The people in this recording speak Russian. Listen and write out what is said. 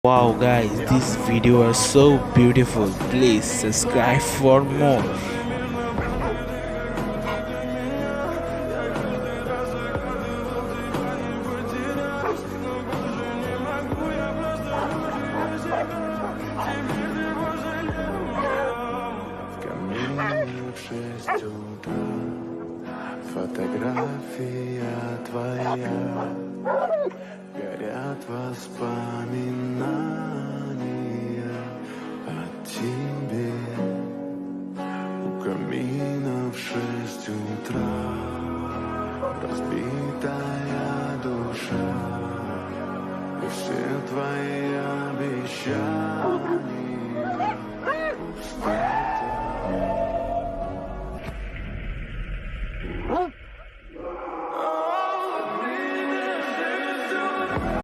Wow guys, this video is so beautiful. Please subscribe for more. В камине в 6 утра фотография твоя, горят воспоминания о тебе. У камина в 6 утра разбитая душа, и все твои обещания пустые.